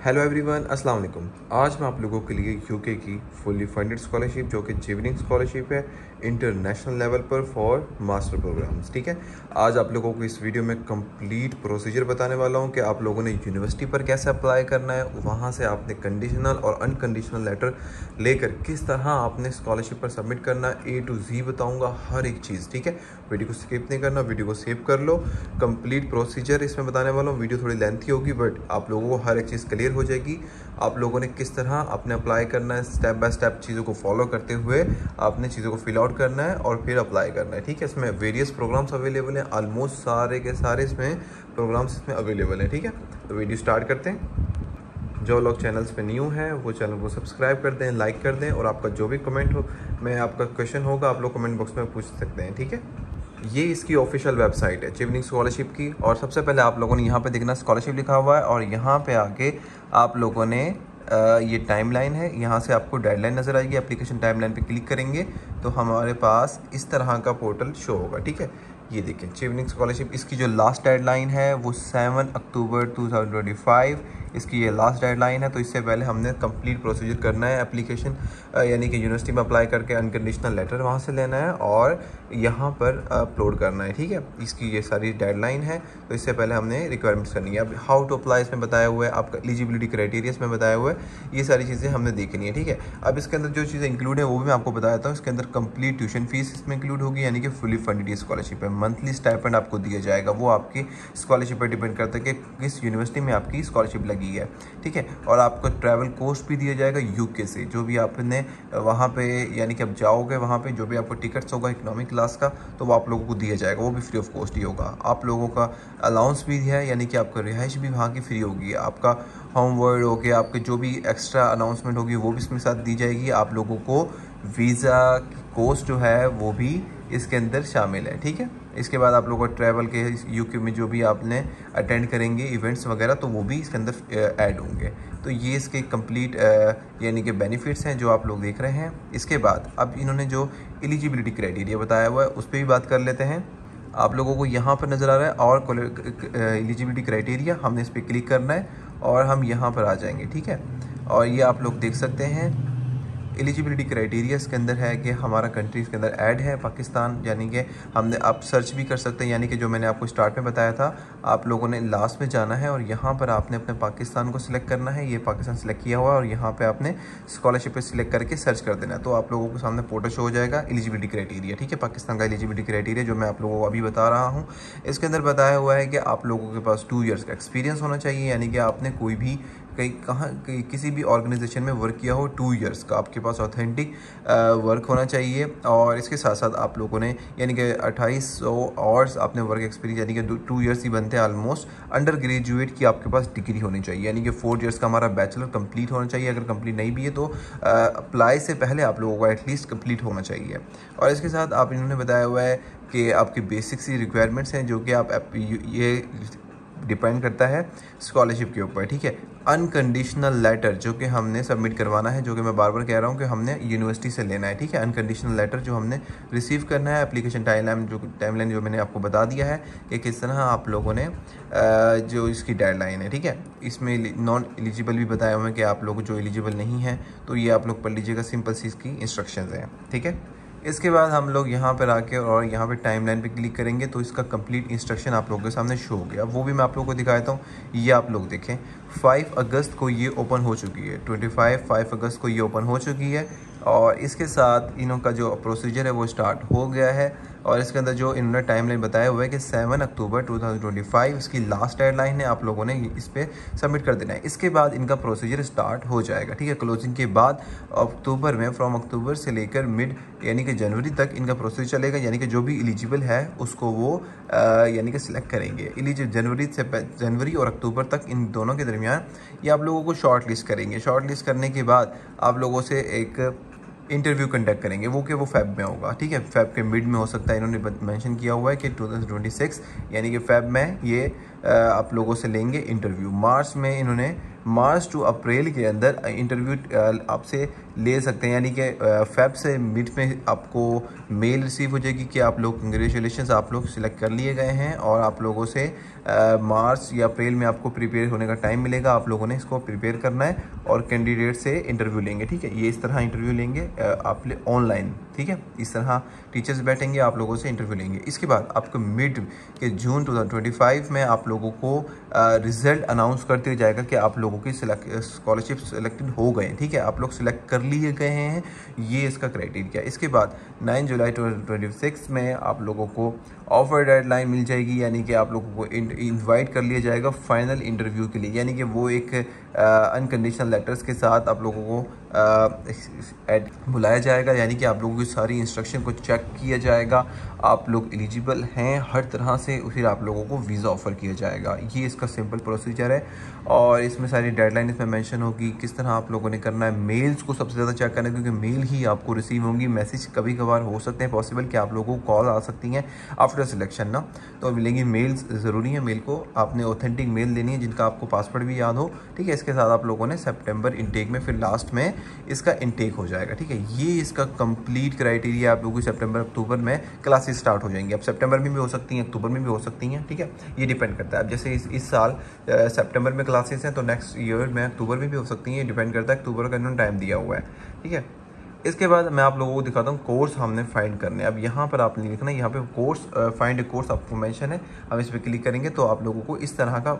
Hello everyone, अस्सलाम वालेकुम। आज मैं आप लोगों के लिए यूके की फुली फंडेड स्कॉलरशिप जो कि चिवनिंग स्कॉलरशिप है इंटरनेशनल लेवल पर फॉर मास्टर प्रोग्राम्स। ठीक है, आज आप लोगों को इस वीडियो में कंप्लीट प्रोसीजर बताने वाला हूं कि आप लोगों ने यूनिवर्सिटी पर कैसे अप्लाई करना है, वहां से आपने कंडीशनल और अनकंडीशनल लेटर लेकर किस तरह आपने स्कॉलरशिप पर सबमिट करना है, A to Z बताऊँगा हर एक चीज़। ठीक है, वीडियो को स्किप नहीं करना, वीडियो को सेव कर लो। कंप्लीट प्रोसीजर इसमें बताने वाला हूँ। वीडियो थोड़ी लेंथी होगी बट आप लोगों को हर एक चीज़ क्लियर हो जाएगी। आप लोगों ने किस तरह अपने अप्लाई करना है, स्टेप बाय स्टेप चीज़ों को फॉलो करते हुए आपने चीज़ों को फिल आउट करना है और फिर अप्लाई करना है। ठीक है, इसमें वेरियस प्रोग्राम्स अवेलेबल हैं, ऑलमोस्ट सारे के सारे इसमें प्रोग्राम्स इसमें अवेलेबल हैं। ठीक है, तो वीडियो स्टार्ट करते हैं। जो लोग चैनल्स पे न्यू हैं वो चैनल को सब्सक्राइब कर दें, लाइक कर दें, और आपका जो भी कमेंट हो, मैं आपका क्वेश्चन होगा आप लोग कमेंट बॉक्स में पूछ सकते हैं। ठीक है, ये इसकी ऑफिशियल वेबसाइट है चिवनिंग स्कॉलरशिप की। और सबसे पहले आप लोगों ने यहाँ पे देखना स्कॉलरशिप लिखा हुआ है, और यहाँ पे आके आप लोगों ने ये टाइमलाइन है, यहाँ से आपको डेडलाइन नज़र आएगी। एप्लीकेशन टाइमलाइन पे क्लिक करेंगे तो हमारे पास इस तरह का पोर्टल शो होगा। ठीक है, ये देखें चिवनिंग स्कॉलरशिप, इसकी जो लास्ट डेडलाइन है वो 7 अक्टूबर 2025 इसकी ये लास्ट डेडलाइन है। तो इससे पहले हमने कंप्लीट प्रोसीजर करना है। एप्लीकेशन यानी कि यूनिवर्सिटी में अप्लाई करके अनकंडीशनल लेटर वहाँ से लेना है और यहाँ पर अपलोड करना है। ठीक है, इसकी ये सारी डेडलाइन है। तो इससे पहले हमने रिक्वायरमेंट्स करनी है। अब हाउ टू अप्लाई इसमें बताया हुआ है, आपका एलिजिबिलिटी क्राइटेरिया इसमें बताया हुआ है, ये सारी चीज़ें हमने देखनी है। ठीक है, अब इसके अंदर जो चीज़ें इंक्लूड है वो भी मैं आपको बता देता हूँ। इसके अंदर कंप्लीट ट्यूशन फीस इसमें इंक्लूड होगी, यानी कि फुली फंडेड स्कॉलरशिप है। मंथली स्टाइपेंड आपको दिया जाएगा, वो आपकी स्कॉलरशिप पर डिपेंड करता है कि किस यूनिवर्सिटी में आपकी स्कॉलरशिप लगी है। ठीक है, और आपको ट्रैवल कोस्ट भी दिया जाएगा यूके से, जो भी आपने वहाँ पे यानी कि आप जाओगे वहाँ पे जो भी आपको टिकट्स होगा इकोनॉमिक क्लास का तो वो आप लोगों को दिया जाएगा, वो भी फ्री ऑफ कॉस्ट ही होगा। आप लोगों का अलाउंस भी है, यानी कि आपका रिहाइश भी वहाँ की फ्री होगी। आपका होमवर्ड हो गया, आपके जो भी एक्स्ट्रा अनाउंसमेंट होगी वो भी इसमें साथ दी जाएगी। आप लोगों को वीज़ा की कॉस्ट जो है वो भी इसके अंदर शामिल है। ठीक है, इसके बाद आप लोगों को ट्रैवल के यूके में जो भी आपने अटेंड करेंगे इवेंट्स वगैरह तो वो भी इसके अंदर ऐड होंगे। तो ये इसके कंप्लीट यानी कि बेनिफिट्स हैं जो आप लोग देख रहे हैं। इसके बाद अब इन्होंने जो एलिजिबिलिटी क्राइटेरिया बताया हुआ है उस पर भी बात कर लेते हैं। आप लोगों को यहाँ पर नज़र आ रहा है और एलिजिबिलिटी क्राइटेरिया, हमने इस पर क्लिक करना है और हम यहाँ पर आ जाएंगे। ठीक है, और ये आप लोग देख सकते हैं एलिजिबिलिटी क्राइटेरिया इसके अंदर है कि हमारा कंट्री इसके अंदर ऐड है पाकिस्तान, यानी कि हमने आप सर्च भी कर सकते हैं, यानी कि जो मैंने आपको स्टार्ट में बताया था आप लोगों ने लास्ट में जाना है और यहाँ पर आपने अपने पाकिस्तान को सिलेक्ट करना है। ये पाकिस्तान सिलेक्ट किया हुआ है और यहाँ पे आपने स्कॉलरशिप पे सिलेक्ट करके सर्च कर देना है, तो आप लोगों के सामने पोर्टल शो हो जाएगा एलिजिबिलिटी क्राइटेरिया। ठीक है, पाकिस्तान का एलिजिबिलिटी क्राइटेरिया जो मैं आप लोगों को अभी बता रहा हूँ, इसके अंदर बताया हुआ है कि आप लोगों के पास 2 ईयर्स का एक्सपीरियंस होना चाहिए, यानी कि आपने कोई भी किसी भी ऑर्गेनाइजेशन में वर्क किया हो 2 ईयर्स का, आपके पास ऑथेंटिक वर्क होना चाहिए। और इसके साथ साथ आप लोगों ने यानी कि 2800 आवर्स आपने वर्क एक्सपीरियंस, यानी कि 2 ईयर्स ही बनते हैं ऑलमोस्ट। अंडर ग्रेजुएट की आपके पास डिग्री होनी चाहिए, यानी कि 4 ईयर्स का हमारा बैचलर कंप्लीट होना चाहिए। अगर कंप्लीट नहीं भी है तो अप्लाई से पहले आप लोगों को एटलीस्ट कंप्लीट होना चाहिए। और इसके साथ आप इन्होंने बताया हुआ है कि आपकी बेसिक सी रिक्वायरमेंट्स हैं जो कि आप ये डिपेंड करता है स्कॉलरशिप के ऊपर। ठीक है, अनकंडीशनल लेटर जो कि हमने सबमिट करवाना है, जो कि मैं बार बार कह रहा हूँ कि हमने यूनिवर्सिटी से लेना है। ठीक है, अनकंडीशनल लेटर जो हमने रिसीव करना है, एप्लीकेशन टाइमलाइन जो मैंने आपको बता दिया है कि किस तरह आप लोगों ने जो इसकी डेडलाइन है। ठीक है, इसमें नॉन एलिजिबल भी बताया हुआ है कि आप लोग जो एलिजिबल नहीं हैं तो ये आप लोग पढ़ लीजिएगा, सिंपल सी इसकी इंस्ट्रक्शंस हैं। ठीक है, इसके बाद हम लोग यहाँ पर आके और यहाँ पे टाइमलाइन पे क्लिक करेंगे तो इसका कंप्लीट इंस्ट्रक्शन आप लोगों के सामने शो हो गया, वो भी मैं आप लोगों को दिखाता हूँ। ये आप लोग देखें 5 अगस्त को ये ओपन हो चुकी है, 5 अगस्त को ये ओपन हो चुकी है और इसके साथ इनों का जो प्रोसीजर है वो स्टार्ट हो गया है। और इसके अंदर जो इन्होंने टाइमलाइन बताया हुआ है कि 7 अक्टूबर 2025 इसकी लास्ट डेडलाइन है, आप लोगों ने इस पर सबमिट कर देना है। इसके बाद इनका प्रोसीजर स्टार्ट हो जाएगा। ठीक है, क्लोजिंग के बाद अक्टूबर में फ्रॉम अक्टूबर से लेकर मिड यानी कि जनवरी तक इनका प्रोसेस चलेगा, यानी कि जो भी एलिजिबल है उसको वो यानी कि सिलेक्ट करेंगे। जनवरी और अक्टूबर तक इन दोनों के दरमियान ये आप लोगों को शॉर्ट लिस्ट करेंगे। शॉर्ट लिस्ट करने के बाद आप लोगों से एक इंटरव्यू कंडक्ट करेंगे, वो कि वो फेब में होगा। ठीक है, फेब के मिड में हो सकता है, इन्होंने मेंशन किया हुआ है कि 2026 यानी कि फेब में ये आप लोगों से लेंगे इंटरव्यू। मार्च में इन्होंने मार्च टू अप्रैल के अंदर इंटरव्यू आपसे ले सकते हैं, यानी कि फेब से मिड में आपको मेल रिसीव हो जाएगी कि आप लोग कंग्रेचुलेशंस, आप लोग सिलेक्ट कर लिए गए हैं और आप लोगों से मार्च या अप्रैल में आपको प्रिपेयर होने का टाइम मिलेगा। आप लोगों ने इसको प्रिपेयर करना है और कैंडिडेट से इंटरव्यू लेंगे, ठीक है। ये इस तरह इंटरव्यू लेंगे आप ऑनलाइन, ठीक है। इस तरह टीचर्स बैठेंगे, आप लोगों से इंटरव्यू लेंगे। इसके बाद आपको मिड के जून 2025 में आप लोगों को रिज़ल्ट अनाउंस कर दिया जाएगा कि आप लोगों की स्कॉलरशिप सेलेक्टेड हो गए, ठीक है। आप लोग सिलेक्ट कर लिए गए हैं, ये इसका क्राइटेरिया। इसके बाद 9 जुलाई 2026 में आप लोगों को ऑफर डेडलाइन मिल जाएगी, यानी कि आप लोगों को इनवाइट कर लिया जाएगा फाइनल इंटरव्यू के लिए, यानी कि वो एक अनकंडीशनल लेटर्स के साथ आप लोगों को बुलाया जाएगा, यानी कि आप लोगों की सारी इंस्ट्रक्शन को चेक किया जाएगा, आप लोग एलिजिबल हैं हर तरह से, फिर आप लोगों को वीज़ा ऑफ़र किया जाएगा। ये इसका सिंपल प्रोसीजर है और इसमें सारी डेडलाइन इसमें मेंशन होगी, किस तरह आप लोगों ने करना है। मेल्स को सबसे ज़्यादा चेक करना है, क्योंकि मेल ही आपको रिसीव होंगी, मैसेज कभी कभार हो सकते हैं पॉसिबल कि आप लोगों को कॉल आ सकती हैं आफ्टर सिलेक्शन ना, तो मिलेंगी। मेल्स ज़रूरी है, मेल को आपने ऑथेंटिक मेल देनी है जिनका आपको पासवर्ड भी याद हो, ठीक है। इसके साथ आप लोगों ने सितंबर इनटेक में, फिर लास्ट में इसका इनटेक हो जाएगा, ठीक है। ये इसका कंप्लीट क्राइटेरिया। आप लोगों की सितंबर अक्टूबर में क्लासेस स्टार्ट हो जाएंगी। अब सितंबर में भी हो सकती हैं, अक्टूबर में भी हो सकती हैं, ठीक है। ये डिपेंड करता है। अब जैसे इस साल सितंबर में क्लासेस हैं तो नेक्स्ट ईयर में अक्टूबर में भी हो सकती हैं, डिपेंड करता है, अक्टूबर का इन्होंने टाइम दिया हुआ है, ठीक है। इसके बाद मैं आप लोगों को दिखाता हूँ कोर्स हमने फाइंड करने। अब यहाँ पर आपने लिखना है, यहाँ पे कोर्स फाइंड कोर्स आपको मेंशन है। हम इस पर क्लिक करेंगे तो आप लोगों को इस तरह का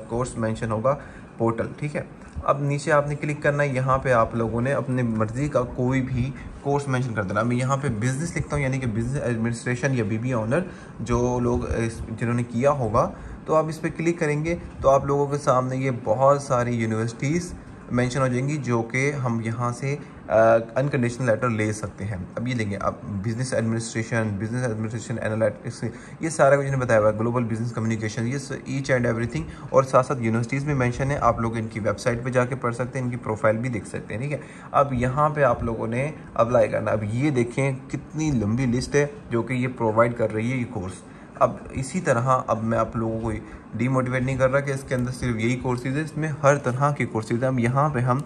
कोर्स मेंशन होगा पोर्टल, ठीक है। अब नीचे आपने क्लिक करना है, यहाँ पे आप लोगों ने अपने मर्जी का कोई भी कोर्स मेंशन कर देना। मैं यहाँ पे बिज़नेस लिखता हूँ, यानी कि बिज़नेस एडमिनिस्ट्रेशन या बीबीए ऑनर जो लोग जिन्होंने किया होगा, तो आप इस पर क्लिक करेंगे तो आप लोगों के सामने ये बहुत सारी यूनिवर्सिटीज़ मेंशन हो जाएंगी जो कि हम यहाँ से अनकंडीशनल लेटर ले सकते हैं। अब ये देंगे आप बिज़नेस एडमिनिस्ट्रेशन एनालिटिक्स, ये सारा कुछ इन्हें बताया हुआ है, ग्लोबल बिजनेस कम्युनिकेशन, ये ईच एंड एवरीथिंग। और साथ साथ यूनिवर्सिटीज़ में मेंशन है, आप लोग इनकी वेबसाइट पे जाके पढ़ सकते हैं, इनकी प्रोफाइल भी देख सकते हैं, ठीक है। अब यहाँ पे आप लोगों ने अप्लाई करना। अब ये देखें कितनी लंबी लिस्ट है जो कि ये प्रोवाइड कर रही है ये कोर्स। अब इसी तरह अब मैं आप लोगों को डीमोटिवेट नहीं कर रहा कि इसके अंदर सिर्फ यही कोर्सेज है, इसमें हर तरह के कोर्सेज हैं। अब यहाँ पे हम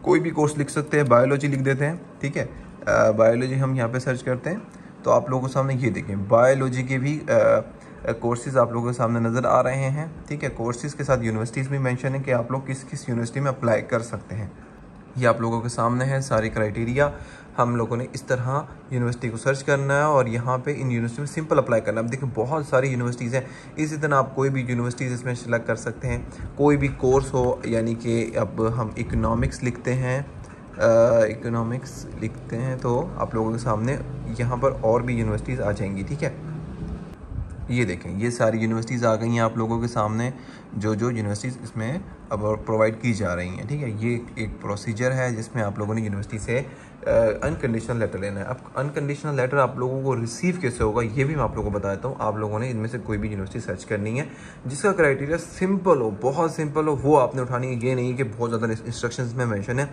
कोई भी कोर्स लिख सकते हैं, बायोलॉजी लिख देते हैं, ठीक है। बायोलॉजी हम यहाँ पे सर्च करते हैं तो आप लोगों के सामने ये देखें बायोलॉजी के भी कोर्सेज आप लोगों के सामने नज़र आ रहे हैं, ठीक है। कोर्सेज के साथ यूनिवर्सिटीज़ भी मेंशन है कि आप लोग किस किस यूनिवर्सिटी में अप्लाई कर सकते हैं। ये आप लोगों के सामने है सारी क्राइटेरिया। हम लोगों ने इस तरह यूनिवर्सिटी को सर्च करना है और यहाँ पे इन यूनिवर्सिटी में सिंपल अप्लाई करना है। अब देखिए बहुत सारी यूनिवर्सिटीज़ हैं, इसी तरह आप कोई भी यूनिवर्सिटीज़ इसमें सेलेक्ट कर सकते हैं। कोई भी कोर्स हो, यानी कि अब हम इकोनॉमिक्स लिखते हैं, इकोनॉमिक्स लिखते हैं तो आप लोगों के सामने यहाँ पर और भी यूनिवर्सिटीज़ आ जाएंगी, ठीक है। ये देखें ये सारी यूनिवर्सिटीज़ आ गई हैं आप लोगों के सामने, जो यूनिवर्सिटीज़ इसमें अब प्रोवाइड की जा रही हैं, ठीक है। ये एक प्रोसीजर है जिसमें आप लोगों ने यूनिवर्सिटी से अनकंडीशनल लेटर लेना है। अब अनकंडीशनल लेटर आप लोगों को रिसीव कैसे होगा ये भी मैं आप लोगों को बताता हूँ। आप लोगों ने इनमें से कोई भी यूनिवर्सिटी सर्च करनी है जिसका क्राइटेरिया सिंपल हो, बहुत सिंपल हो, वो आपने उठानी है। ये नहीं कि बहुत ज़्यादा इंस्ट्रक्शंस में मेंशन है।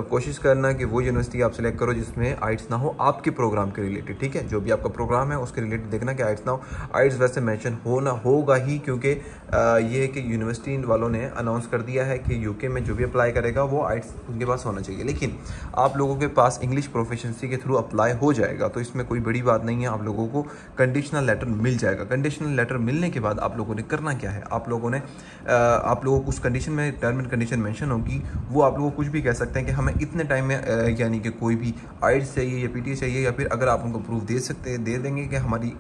कोशिश करना कि वो यूनिवर्सिटी आप सेलेक्ट करो जिसमें आइट्स ना हो आपके प्रोग्राम के रिलेटेड, ठीक है। जो भी आपका प्रोग्राम है उसके रिलेटेड देखना कि आइट्स ना हो। आइट्स वैसे मेंशन होगा ही, क्योंकि ये है कि यूनिवर्सिटी वालों ने अनाउंस कर दिया है कि यूके में जो भी अप्लाई करेगा वो आइट्स उनके पास होना चाहिए। लेकिन आप लोगों के पास इंग्लिश प्रोफिशिएंसी के थ्रू अप्लाई हो जाएगा तो इसमें कोई बड़ी बात नहीं है, आप लोगों को कंडीशनल लेटर मिल जाएगा। कंडीशनल लेटर मिलने के बाद आप लोगों ने करना क्या है, आप लोगों को उस कंडीशन में टर्म एंड कंडीशन मेंशन होगी, वो आप लोगों को कुछ भी कह सकते हैं कि हमें इतने टाइम में यानी कि कोई भी आइट्स चाहिए या पीटी चाहिए, या फिर अगर आप उनको प्रूफ दे देंगे कि हमारी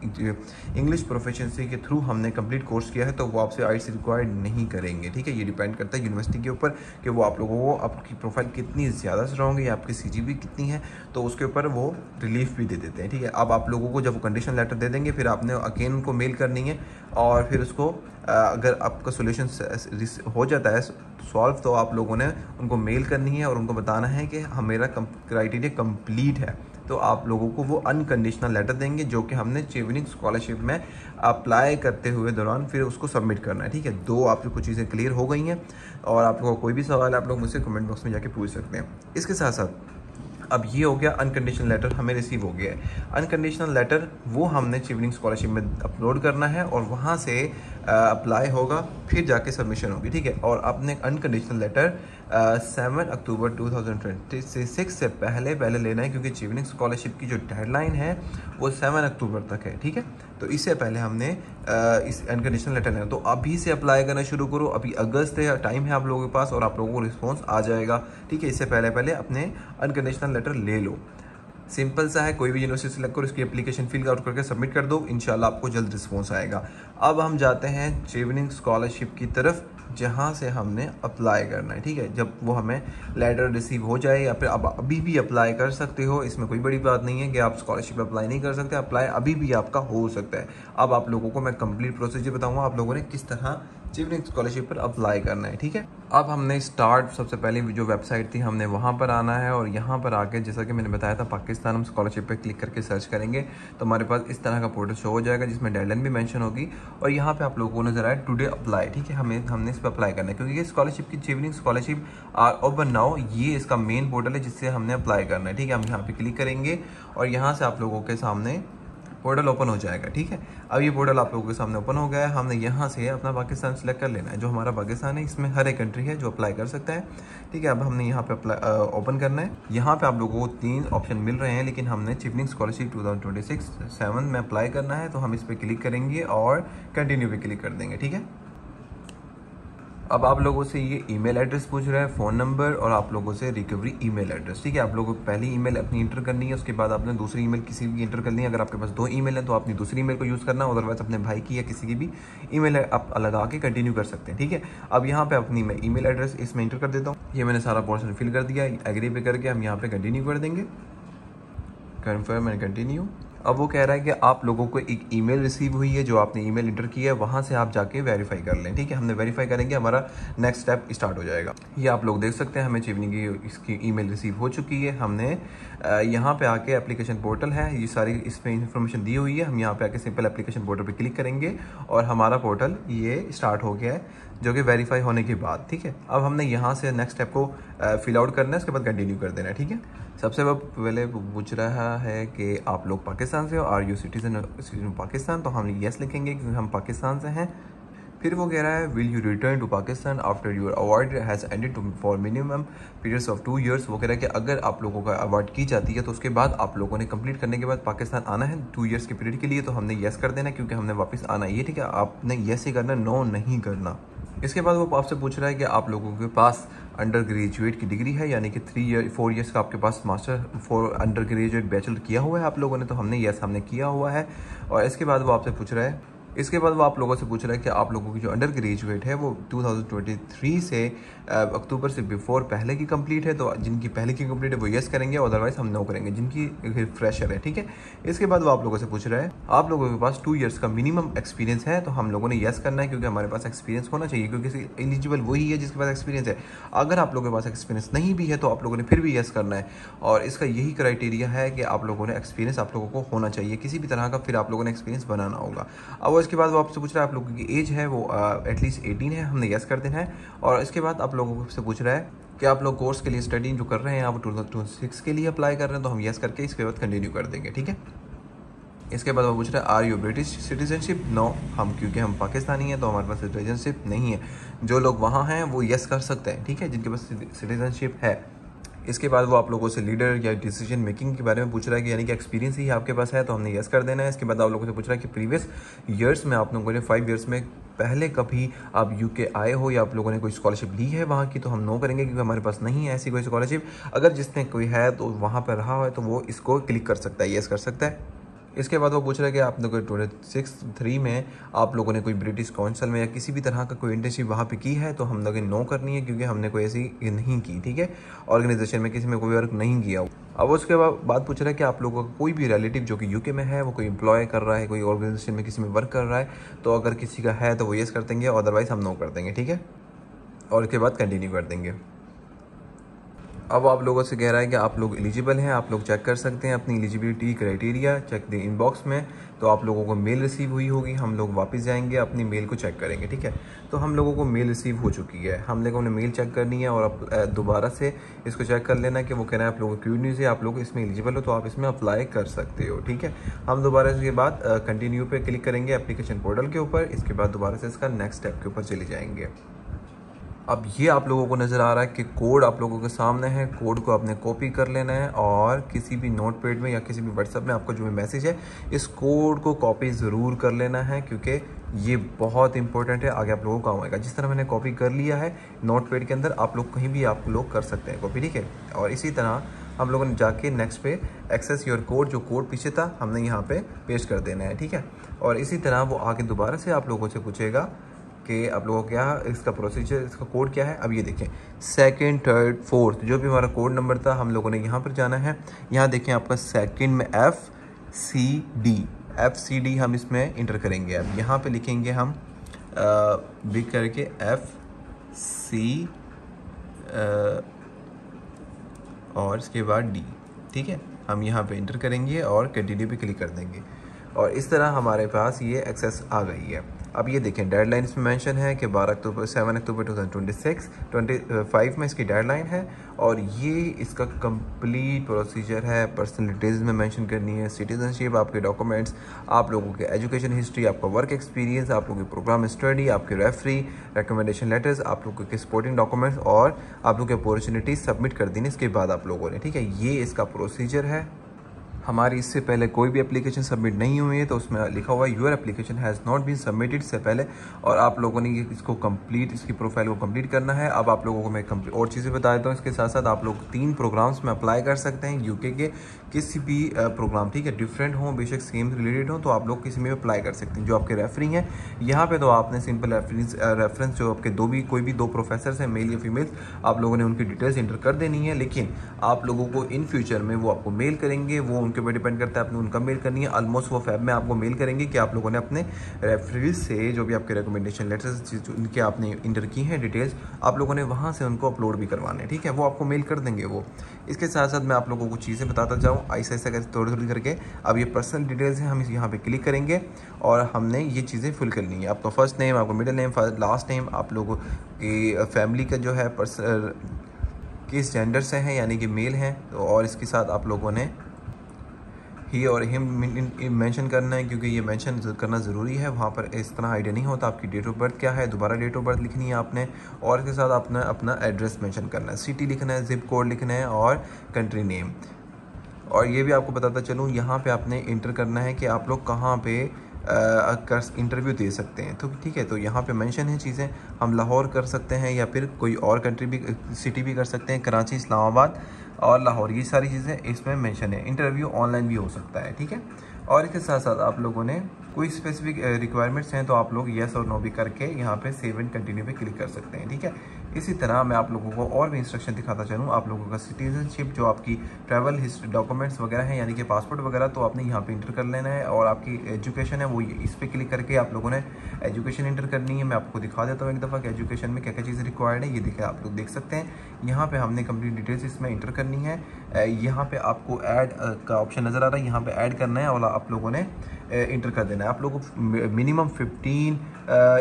इंग्लिश प्रोफिशिएंसी के थ्रू हमने कंप्लीट कोर्स किया है, तो वो आपसे आइट्स रिक्वायर्ड नहीं करेंगे, ठीक है। ये डिपेंड करता है यूनिवर्सिटी के ऊपर कि वो आप लोगों को आपकी प्रोफाइल कितनी ज़्यादा स्ट्रॉन्ग है या आपकी सीजीपी कितनी है, तो उसके ऊपर वो रिलीफ भी दे देते हैं, ठीक है। अब आप लोगों को जब वो कंडीशन लेटर दे देंगे फिर आपने अगेन उनको मेल करनी है और फिर उसको अगर आपका सोल्यूशन हो जाता है सॉल्व तो आप लोगों ने उनको मेल करनी है और उनको बताना है कि मेरा क्राइटेरिया कंप्लीट है, तो आप लोगों को वो अनकंडीशनल लेटर देंगे जो कि हमने चेवनिंग स्कॉलरशिप में अप्लाई करते हुए दौरान फिर उसको सबमिट करना है, ठीक है। दो आप कुछ चीज़ें क्लियर हो गई हैं और आप लोगों को कोई भी सवाल है आप लोग मुझसे कमेंट बॉक्स में जाके पूछ सकते हैं। इसके साथ साथ अब ये हो गया अनकंडीशनल लेटर हमें रिसीव हो गया है। अनकंडीशनल लेटर वो हमने चेवनिंग स्कॉलरशिप में अपलोड करना है और वहाँ से अप्लाई होगा, फिर जाके सबमिशन होगी, ठीक है। और आपने अनकंडीशनल लेटर 7 अक्टूबर 2026 से पहले लेना है, क्योंकि चीवनिंग स्कॉलरशिप की जो डेडलाइन है वो 7 अक्टूबर तक है, ठीक है। तो इससे पहले हमने इस अनकंडीशनल लेटर लेना, तो अभी से अप्लाई करना शुरू करो। अभी अगस्त है, टाइम है आप लोगों के पास, और आप लोगों को रिस्पॉन्स आ जाएगा, ठीक है। इससे पहले अपने अनकंडीशनल लेटर ले लो। सिंपल सा है, कोई भी यूनिवर्सिटी सेलेक्ट करो, इसकी एप्लीकेशन फिल आउट करके सबमिट कर दो, इंशाल्लाह आपको जल्द रिस्पॉन्स आएगा। अब हम जाते हैं चीवनिंग स्कॉलरशिप की तरफ, जहाँ से हमने अप्लाई करना है, ठीक है। जब वो हमें लेटर रिसीव हो जाए, या फिर अब अभी भी अप्लाई कर सकते हो, इसमें कोई बड़ी बात नहीं है कि आप स्कॉलरशिप अप्लाई नहीं कर सकते, अप्लाई अभी भी आपका हो सकता है। अब आप लोगों को मैं कंप्लीट प्रोसीजर बताऊंगा, आप लोगों ने किस तरह चीवनिंग स्कॉलरशिप पर अप्लाई करना है, ठीक है। अब हमने स्टार्ट, सबसे पहले जो वेबसाइट थी हमने वहाँ पर आना है, और यहाँ पर आके जैसा कि मैंने बताया था पाकिस्तान, हम स्कॉलरशिप पे क्लिक करके सर्च करेंगे तो हमारे पास इस तरह का पोर्टल शो हो जाएगा, जिसमें डेडलाइन भी मेंशन होगी। और यहाँ पे आप लोगों को नजर आए टुडे अप्लाई, ठीक है। हमने इस पर अप्लाई करना है, क्योंकि ये स्कॉलरशिप की चीवनिंग स्कॉलरशिप ओपन नाउ, ये इसका मेन पोर्टल है जिससे हमने अप्लाई करना है, ठीक है। हम यहाँ पे क्लिक करेंगे और यहाँ से आप लोगों के सामने पोर्टल ओपन हो जाएगा, ठीक है। अब ये पोर्टल आप लोगों के सामने ओपन हो गया है। हमने यहाँ से अपना पाकिस्तान सेलेक्ट कर लेना है, जो हमारा पाकिस्तान है, इसमें हर एक कंट्री है जो अप्लाई कर सकता है, ठीक है। अब हमने यहाँ पे अप्लाई ओपन करना है। यहाँ पे आप लोगों को 3 ऑप्शन मिल रहे हैं, लेकिन हमने चीवनिंग स्कॉलरशिप 2026-7 में अप्लाई करना है, तो हम इस पर क्लिक करेंगे और कंटिन्यू पे क्लिक कर देंगे, ठीक है। अब आप लोगों से ये ईमेल एड्रेस पूछ रहा है, फ़ोन नंबर, और आप लोगों से रिकवरी ईमेल एड्रेस, ठीक है। आप लोगों को पहली ईमेल अपनी इंटर करनी है, उसके बाद आपने दूसरी ईमेल किसी की इंटर करनी है। अगर आपके पास 2 ईमेल है तो अपनी दूसरी ईमेल को यूज़ करना, अदरवाइज अपने भाई की या किसी की भी ईमेल आप लगा के कंटिन्यू कर सकते हैं, ठीक है। अब यहाँ पे अपनी मैं ईमेल एड्रेस इसमें इंटर कर देता हूँ। ये मैंने सारा पोर्शन फिल कर दिया, एग्री पे करके हम यहाँ पे कंटिन्यू कर देंगे, कन्फर्म एंड कंटिन्यू। अब वो कह रहा है कि आप लोगों को एक ईमेल रिसीव हुई है, जो आपने ईमेल इंटर किया है, वहाँ से आप जाके वेरीफाई कर लें, ठीक है। हमने वेरीफाई करेंगे, हमारा नेक्स्ट स्टेप स्टार्ट हो जाएगा। ये आप लोग देख सकते हैं, हमें चीवनिंग की इसकी ईमेल रिसीव हो चुकी है। हमने यहाँ पे आके एप्लीकेशन पोर्टल है, ये सारी इसमें इन्फॉर्मेशन दी हुई है। हम यहाँ पे आके सिंपल एप्लीकेशन पोर्टल पे क्लिक करेंगे और हमारा पोर्टल ये स्टार्ट हो गया है, जो कि वेरीफाई होने के बाद, ठीक है। अब हमने यहाँ से नेक्स्ट स्टेप को फिल आउट करना है, उसके बाद कंटिन्यू कर देना है, ठीक है। सबसे पहले पूछ रहा है कि आप लोग पाकिस्तान से हो, आर यू सिटीजन पाकिस्तान, तो हम येस लिखेंगे क्योंकि हम पाकिस्तान से हैं। फिर वो कह रहा है will you return to Pakistan after your award has ended for minimum periods of 2 years। वो कह रहा है कि अगर आप लोगों का अवार्ड की जाती है तो उसके बाद आप लोगों ने कंप्लीट करने के बाद पाकिस्तान आना है 2 years के पीरियड के लिए, तो हमने येस कर देना है क्योंकि हमने वापस आना है, ये ठीक है। आपने येस ही करना, नो नहीं करना। इसके बाद वो आपसे पूछ रहा है कि आप लोगों के पास अंडर ग्रेजुएट की डिग्री है, यानी कि 4 years का आपके पास master for undergraduate bachelor किया हुआ है आप लोगों ने, तो हमने येस हमने किया हुआ है। और इसके बाद वो आपसे पूछ रहा है, इसके बाद वो आप लोगों से पूछ रहा है कि आप लोगों की जो अंडर ग्रेजुएट है वो 2023 से अक्टूबर से बिफोर पहले की कंप्लीट है, तो जिनकी पहले की कंप्लीट है वो येस करेंगे, अदरवाइज हम नो करेंगे, जिनकी फ्रेशर है, ठीक है। इसके बाद वो आप लोगों से पूछ रहा है आप लोगों के पास 2 years का मिनिमम एक्सपीरियंस है, तो हम लोगों ने येस करना है क्योंकि हमारे पास एक्सपीरियंस होना चाहिए, क्योंकि एलिजिबल वही है जिसके पास एक्सपीरियंस है। अगर आप लोगों के पास एक्सपीरियंस नहीं भी है तो आप लोगों ने फिर भी येस करना है, और इसका यही क्राइटेरिया है कि आप लोगों ने एक्सपीरियंस आप लोगों को होना चाहिए किसी भी तरह का, फिर आप लोगों ने एक्सपीरियंस बनाना होगा। अब इसके बाद वो आपसे पूछ रहा है आप लोगों की एज है वो एटलीस्ट 18 है, हमने येस कर देना है। और इसके बाद आप लोगों से पूछ रहा है कि आप लोग कोर्स के लिए स्टडी जो कर रहे हैं आप 2026 के लिए अप्लाई कर रहे हैं, तो हम येस करके इसके बाद कंटिन्यू कर देंगे, ठीक है। इसके बाद वो पूछ रहा है are you British citizenship, no, हम क्योंकि हम पाकिस्तानी हैं तो हमारे पास सिटीजनशिप नहीं है। जो लोग वहाँ हैं वो येस कर सकते हैं, ठीक है, जिनके पास सिटीजनशिप है। इसके बाद वो आप लोगों से लीडर या डिसीजन मेकिंग के बारे में पूछ रहा है कि यानी कि एक्सपीरियंस ही आपके पास है, तो हमने येस कर देना है। इसके बाद आप लोगों से पूछ रहा है कि प्रीवियस ईयर्स में आप लोगों ने 5 years में पहले कभी आप यूके आए हो या आप लोगों ने कोई स्कॉलरशिप ली है वहाँ की, तो हम नो करेंगे क्योंकि हमारे पास नहीं है ऐसी कोई स्कॉलरशिप। अगर जिसने कोई है तो वहाँ पर रहा है तो वो इसको क्लिक कर सकता है, येस कर सकता है। इसके बाद वो पूछ रहा है कि आप लोगों 2023 में आप लोगों ने कोई ब्रिटिश काउंसिल में या किसी भी तरह का कोई इंटर्नशिप वहाँ पे की है, तो हम लोगों ने नो करनी है क्योंकि हमने कोई ऐसी नहीं की, ठीक है, ऑर्गेनाइजेशन में किसी में कोई वर्क नहीं किया। अब उसके बाद पूछ रहा है कि आप लोगों का कोई भी रिलेटिव जो कि यूके में है वो कोई एम्प्लॉय कर रहा है, कोई ऑर्गेनाइजेशन में किसी में वर्क कर रहा है, तो अगर किसी का है तो वो येस कर देंगे, अदरवाइज हम नो कर देंगे, ठीक है। और उसके बाद कंटिन्यू कर देंगे। अब आप लोगों से कह रहा है कि आप लोग एलिजिबल हैं, आप लोग चेक कर सकते हैं अपनी eligibility criteria, check the inbox में। तो आप लोगों को मेल रिसीव हुई होगी, हम लोग वापस जाएंगे अपनी मेल को चेक करेंगे, ठीक है। तो हम लोगों को मेल रिसीव हो चुकी है, हम लोगों ने मेल चेक करनी है और अब दोबारा से इसको चेक कर लेना कि वो कह रहा है आप लोगों को क्यों न्यूज़ है, आप लोग इसमें एलिजिबल हो तो आप इसमें अप्लाई कर सकते हो, ठीक है। हम दोबारा इसके बाद कंटिन्यू पे क्लिक करेंगे एप्लीकेशन पोर्टल के ऊपर, इसके बाद दोबारा से इसका नेक्स्ट स्टेप के ऊपर चले जाएंगे। अब ये आप लोगों को नज़र आ रहा है कि कोड आप लोगों के सामने है, कोड को आपने कॉपी कर लेना है और किसी भी नोटपैड में या किसी भी व्हाट्सएप में आपको जो भी मैसेज है इस कोड को कॉपी ज़रूर कर लेना है, क्योंकि ये बहुत इंपॉर्टेंट है, आगे आप लोगों को काम आएगा। जिस तरह मैंने कॉपी कर लिया है नोटपैड के अंदर, आप लोग कहीं भी आप लोग कर सकते हैं कॉपी, ठीक है। और इसी तरह हम लोगों ने जाके नेक्स्ट पे एक्सेस योर कोड, जो कोड पीछे था हमने यहाँ पे पेस्ट कर देना है, ठीक है। और इसी तरह वो आगे दोबारा से आप लोगों से पूछेगा कि आप लोगों को क्या इसका प्रोसीजर, इसका कोड क्या है। अब ये देखें सेकंड, थर्ड, फोर्थ जो भी हमारा कोड नंबर था हम लोगों ने यहाँ पर जाना है। यहाँ देखें आपका सेकंड में FCD हम इसमें इंटर करेंगे। अब यहाँ पे लिखेंगे हम बिग करके FC और इसके बाद D, ठीक है। हम यहाँ पे इंटर करेंगे और कंटिन्यू पे क्लिक कर देंगे और इस तरह हमारे पास ये एक्सेस आ गई है। अब ये देखें डेडलाइन इसमें मेंशन है कि 7 अक्टूबर 2025 में इसकी डेडलाइन है और ये इसका कंप्लीट प्रोसीजर है। पर्सनल डिटेल्स में मेंशन करनी है, सिटीजनशिप, आपके डॉक्यूमेंट्स, आप लोगों के एजुकेशन हिस्ट्री, आपका वर्क एक्सपीरियंस, आप लोगों की प्रोग्राम स्टडी, आपके रेफरी, रिकमेंडेशन लेटर्स, आप लोगों के सपोर्टिंग डॉक्यूमेंट्स और आप लोगों की अपॉर्चुनिटी सबमिट कर देनी इसके बाद आप लोगों ने, ठीक है। ये इसका प्रोसीजर है। हमारी इससे पहले कोई भी एप्लीकेशन सबमिट नहीं हुई है तो उसमें लिखा हुआ है your application has not been submitted से पहले, और आप लोगों ने इसको कंप्लीट, इसकी प्रोफाइल को कंप्लीट करना है। अब आप लोगों को मैं और चीज़ें बता देता हूँ। इसके साथ साथ आप लोग 3 प्रोग्राम्स में अप्लाई कर सकते हैं यूके के, किसी भी प्रोग्राम, ठीक है, डिफरेंट हों बेशक सेम रिलेटेड हो, तो आप लोग किसी में अप्लाई कर सकते हैं। जो आपके रेफरी हैं यहाँ पे तो आपने सिंपल रेफरेंस जो आपके कोई भी दो प्रोफेसर हैं मेल या फीमेल, आप लोगों ने उनकी डिटेल्स इंटर कर देनी है। लेकिन आप लोगों को इन फ्यूचर में वो आपको मेल करेंगे, वो उनके ऊपर डिपेंड करता है, आपने उनका मेल करनी है। ऑलमोस्ट वो फैब में आपको मेल करेंगे कि आप लोगों ने अपने रेफरेंस से जो भी आपके रिकमेंडेशन लेटर्स उनके आपने इंटर की हैं डिटेल्स, आप लोगों ने वहाँ से उनको अपलोड भी करवाने, ठीक है, वो आपको मेल कर देंगे वो। इसके साथ साथ मैं आप लोगों को चीज़ें बताता जाऊँ ऐसा ऐसा करके थोड़ी थोड़ी करके। अब ये पर्सनल डिटेल्स हैं, हम यहाँ पे क्लिक करेंगे और हमने ये चीज़ें फिल करनी है। आपका फर्स्ट नेम, आपका मिडिल नेम, लास्ट नेम, आप लोगों की फैमिली का जो है किस जेंडर से हैं यानी कि मेल हैं, तो और इसके साथ आप लोगों ने ही और हिम मेंशन करना है, क्योंकि ये मेंशन करना ज़रूरी है। वहाँ पर इस तरह आइडिया नहीं होता। आपकी डेट ऑफ बर्थ क्या है, दोबारा डेट ऑफ बर्थ लिखनी है आपने, और इसके साथ आपने अपना एड्रेस मेंशन करना है, सिटी लिखना है, जिप कोड लिखना है और कंट्री नेम। और ये भी आपको बताता चलूँ, यहाँ पे आपने इंटर करना है कि आप लोग कहाँ पे इंटरव्यू दे सकते हैं, तो ठीक है। तो यहाँ पे मेंशन है चीज़ें, हम लाहौर कर सकते हैं या फिर कोई और कंट्री भी, सिटी भी कर सकते हैं, कराची, इस्लामाबाद और लाहौर, ये सारी चीज़ें इसमें मेंशन है। इंटरव्यू ऑनलाइन भी हो सकता है, ठीक है। और इसके साथ साथ आप लोगों ने कोई स्पेसिफिक रिक्वायरमेंट्स हैं तो आप लोग येस और नो भी करके यहाँ पे सेव एंड कंटिन्यू पे क्लिक कर सकते हैं, ठीक है। इसी तरह मैं आप लोगों को और भी इंस्ट्रक्शन दिखाता चलूँ। आप लोगों का सिटीजनशिप, जो आपकी ट्रैवल हिस्ट्री डॉक्यूमेंट्स वगैरह हैं यानी कि पासपोर्ट वगैरह, तो आपने यहाँ पे इंटर कर लेना है। और आपकी एजुकेशन है वो इस पर क्लिक करके आप लोगों ने एजुकेशन इंटर करनी है। मैं आपको दिखा देता हूँ एक दफ़ा कि एजुकेशन में क्या क्या चीज़ें रिक्वायर्ड है। ये देखिए आप लोग देख सकते हैं, यहाँ पे हमने कंप्लीट डिटेल्स इसमें इंटर करनी है। यहाँ पे आपको ऐड का ऑप्शन नज़र आ रहा है, यहाँ पे ऐड करना है और आप लोगों ने इंटर कर देना है। आप लोगों को मिनिमम 15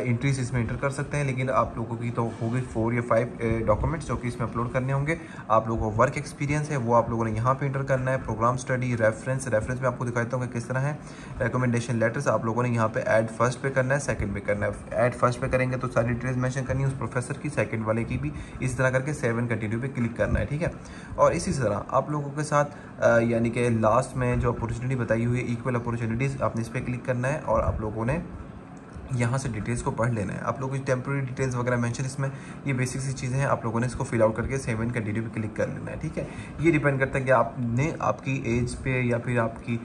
एंट्रीज इसमें इंटर कर सकते हैं, लेकिन आप लोगों की तो होगी 4 या 5 डॉक्यूमेंट्स जो कि इसमें अपलोड करने होंगे। आप लोगों को वर्क एक्सपीरियंस है वो आप लोगों ने यहाँ पे इंटर करना है। प्रोग्राम स्टडी, रेफरेंस में आपको दिखाता हूँ कि किस तरह है। रिकमेंडेशन लेटर्स आप लोगों ने यहाँ पे ऐड फर्स्ट पे करना है, सेकंड पे करना है। ऐड फर्स्ट पे करेंगे तो सारी डिटेल्स मेंशन करनी है उस प्रोफेसर की, सेकंड वाले की भी इस तरह करके 7 कंटिन्यू पे क्लिक करना है, ठीक है। और इसी तरह आप लोगों के साथ यानी कि लास्ट में जो अपॉर्चुनिटी बताई हुई है, इक्वल अपॉर्चुनिटीज़, आपने इस पर क्लिक करना है और आप लोगों ने यहाँ से डिटेल्स को पढ़ लेना है। आप लोगों की टेम्प्रेरी डिटेल्स वगैरह मेंशन इसमें, ये बेसिक सी चीज़ें हैं, आप लोगों ने इसको फिल आउट करके सेव एंड कंटिन्यू पे क्लिक कर लेना है, ठीक है। ये डिपेंड करता है कि आपने आपकी एज पे या फिर आपकी